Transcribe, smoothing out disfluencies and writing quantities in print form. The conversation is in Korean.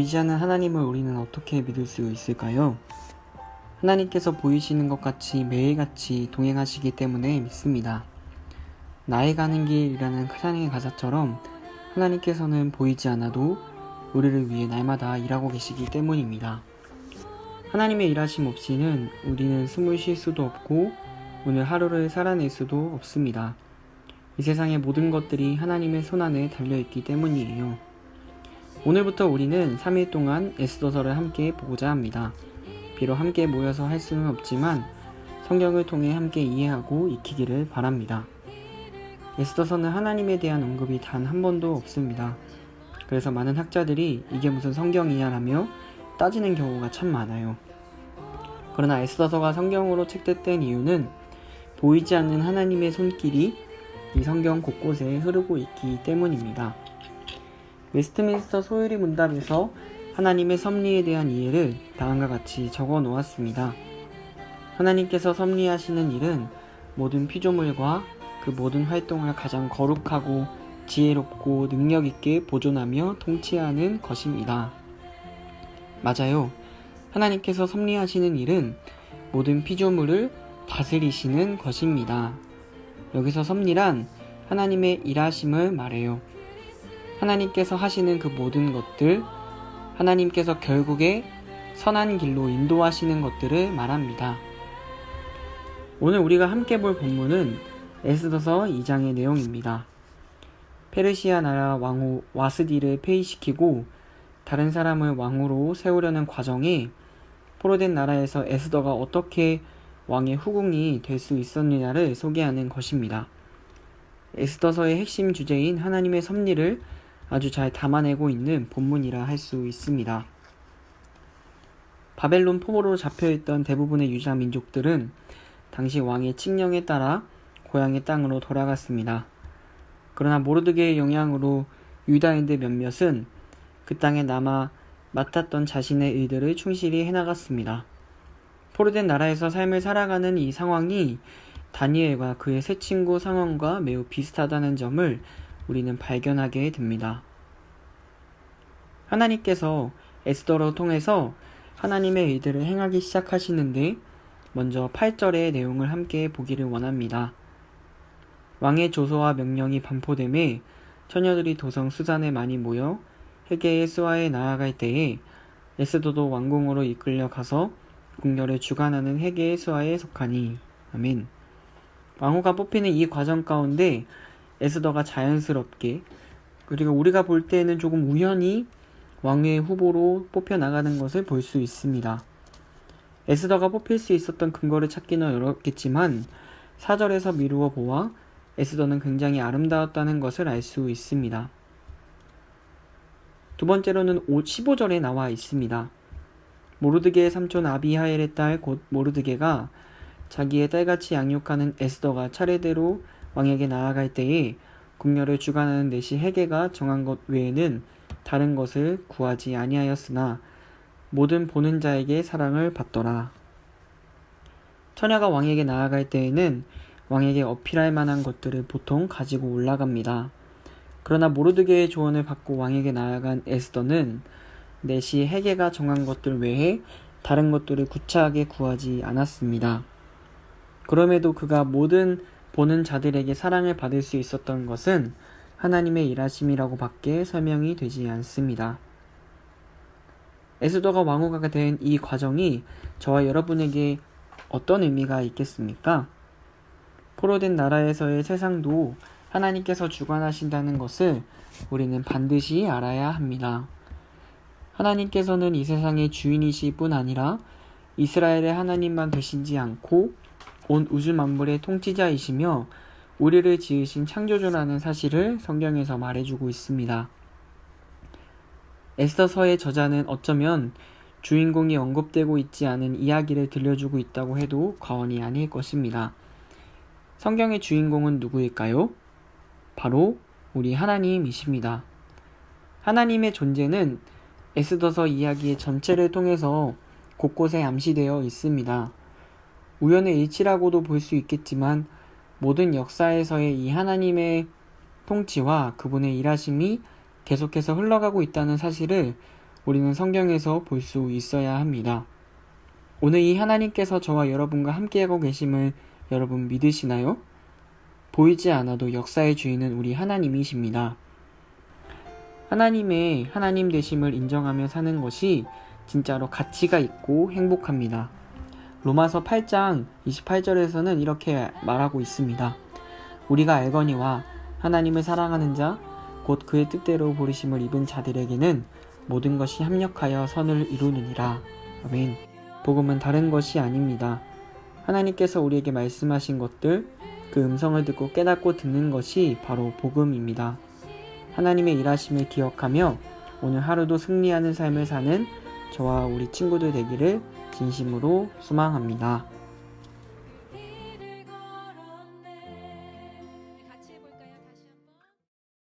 보이지 않는 하나님을 우리는 어떻게 믿을 수 있을까요? 하나님께서 보이시는 것 같이 매일같이 동행하시기 때문에 믿습니다. 나의 가는 길이라는 찬양의 가사처럼 하나님께서는 보이지 않아도 우리를 위해 날마다 일하고 계시기 때문입니다. 하나님의 일하심 없이는 우리는 숨을 쉴 수도 없고 오늘 하루를 살아낼 수도 없습니다. 이 세상의 모든 것들이 하나님의 손안에 달려있기 때문이에요. 오늘부터 우리는 3일 동안 에스더서를 함께 보고자 합니다. 비록 함께 모여서 할 수는 없지만 성경을 통해 함께 이해하고 익히기를 바랍니다. 에스더서는 하나님에 대한 언급이 단 한 번도 없습니다. 그래서 많은 학자들이 이게 무슨 성경이냐 라며 따지는 경우가 참 많아요. 그러나 에스더서가 성경으로 책됐던 이유는 보이지 않는 하나님의 손길이 이 성경 곳곳에 흐르고 있기 때문입니다. 웨스트민스터 소유리 문답에서 하나님의 섭리에 대한 이해를 다음과 같이 적어 놓았습니다. 하나님께서 섭리하시는 일은 모든 피조물과 그 모든 활동을 가장 거룩하고 지혜롭고 능력있게 보존하며 통치하는 것입니다. 맞아요. 하나님께서 섭리하시는 일은 모든 피조물을 다스리시는 것입니다. 여기서 섭리란 하나님의 일하심을 말해요. 하나님께서 하시는 그 모든 것들, 하나님께서 결국에 선한 길로 인도하시는 것들을 말합니다. 오늘 우리가 함께 볼 본문은 에스더서 2장의 내용입니다. 페르시아 나라 왕후 와스디를 폐위시키고 다른 사람을 왕으로 세우려는 과정에 포로된 나라에서 에스더가 어떻게 왕의 후궁이 될 수 있었느냐를 소개하는 것입니다. 에스더서의 핵심 주제인 하나님의 섭리를 아주 잘 담아내고 있는 본문이라 할 수 있습니다. 바벨론 포로로 잡혀있던 대부분의 유다 민족들은 당시 왕의 칙령에 따라 고향의 땅으로 돌아갔습니다. 그러나 모르드게의 영향으로 유다인들 몇몇은 그 땅에 남아 맡았던 자신의 일들을 충실히 해나갔습니다. 포로된 나라에서 삶을 살아가는 이 상황이 다니엘과 그의 세 친구 상황과 매우 비슷하다는 점을 우리는 발견하게 됩니다. 하나님께서 에스더를 통해서 하나님의 일들을 행하기 시작하시는데 먼저 8절의 내용을 함께 보기를 원합니다. 왕의 조서와 명령이 반포됨에 처녀들이 도성 수산에 많이 모여 헤게의 수하에 나아갈 때에 에스더도 왕궁으로 이끌려 가서 궁녀를 주관하는 헤게의 수하에 속하니. 아멘. 왕후가 뽑히는 이 과정 가운데 에스더가 자연스럽게 그리고 우리가 볼 때에는 조금 우연히 왕의 후보로 뽑혀나가는 것을 볼 수 있습니다. 에스더가 뽑힐 수 있었던 근거를 찾기는 어렵겠지만 4절에서 미루어 보아 에스더는 굉장히 아름다웠다는 것을 알 수 있습니다. 두 번째로는 15절에 나와 있습니다. 모르드게의 삼촌 아비하엘의 딸 곧 모르드게가 자기의 딸같이 양육하는 에스더가 차례대로 왕에게 나아갈 때에 궁녀를 주관하는 내시 헤게가 정한 것 외에는 다른 것을 구하지 아니하였으나 모든 보는 자에게 사랑을 받더라. 처녀가 왕에게 나아갈 때에는 왕에게 어필할 만한 것들을 보통 가지고 올라갑니다. 그러나 모르드게의 조언을 받고 왕에게 나아간 에스더는 내시 헤게가 정한 것들 외에 다른 것들을 구차하게 구하지 않았습니다. 그럼에도 그가 모든 보는 자들에게 사랑을 받을 수 있었던 것은 하나님의 일하심이라고 밖에 설명이 되지 않습니다. 에스더가 왕후가 된 이 과정이 저와 여러분에게 어떤 의미가 있겠습니까? 포로된 나라에서의 세상도 하나님께서 주관하신다는 것을 우리는 반드시 알아야 합니다. 하나님께서는 이 세상의 주인이실 뿐 아니라 이스라엘의 하나님만 되시지 않고 온 우주 만물의 통치자이시며 우리를 지으신 창조주라는 사실을 성경에서 말해주고 있습니다. 에스더서의 저자는 어쩌면 주인공이 언급되고 있지 않은 이야기를 들려주고 있다고 해도 과언이 아닐 것입니다. 성경의 주인공은 누구일까요? 바로 우리 하나님이십니다. 하나님의 존재는 에스더서 이야기의 전체를 통해서 곳곳에 암시되어 있습니다. 우연의 일치라고도 볼 수 있겠지만 모든 역사에서의 이 하나님의 통치와 그분의 일하심이 계속해서 흘러가고 있다는 사실을 우리는 성경에서 볼 수 있어야 합니다. 오늘 이 하나님께서 저와 여러분과 함께하고 계심을 여러분 믿으시나요? 보이지 않아도 역사의 주인은 우리 하나님이십니다. 하나님의 하나님 되심을 인정하며 사는 것이 진짜로 가치가 있고 행복합니다. 로마서 8장 28절에서는 이렇게 말하고 있습니다. 우리가 알거니와 하나님을 사랑하는 자, 곧 그의 뜻대로 부르심을 입은 자들에게는 모든 것이 합력하여 선을 이루느니라. 아멘. 복음은 다른 것이 아닙니다. 하나님께서 우리에게 말씀하신 것들, 그 음성을 듣고 깨닫고 듣는 것이 바로 복음입니다. 하나님의 일하심을 기억하며 오늘 하루도 승리하는 삶을 사는 저와 우리 친구들 되기를 진심으로 소망합니다.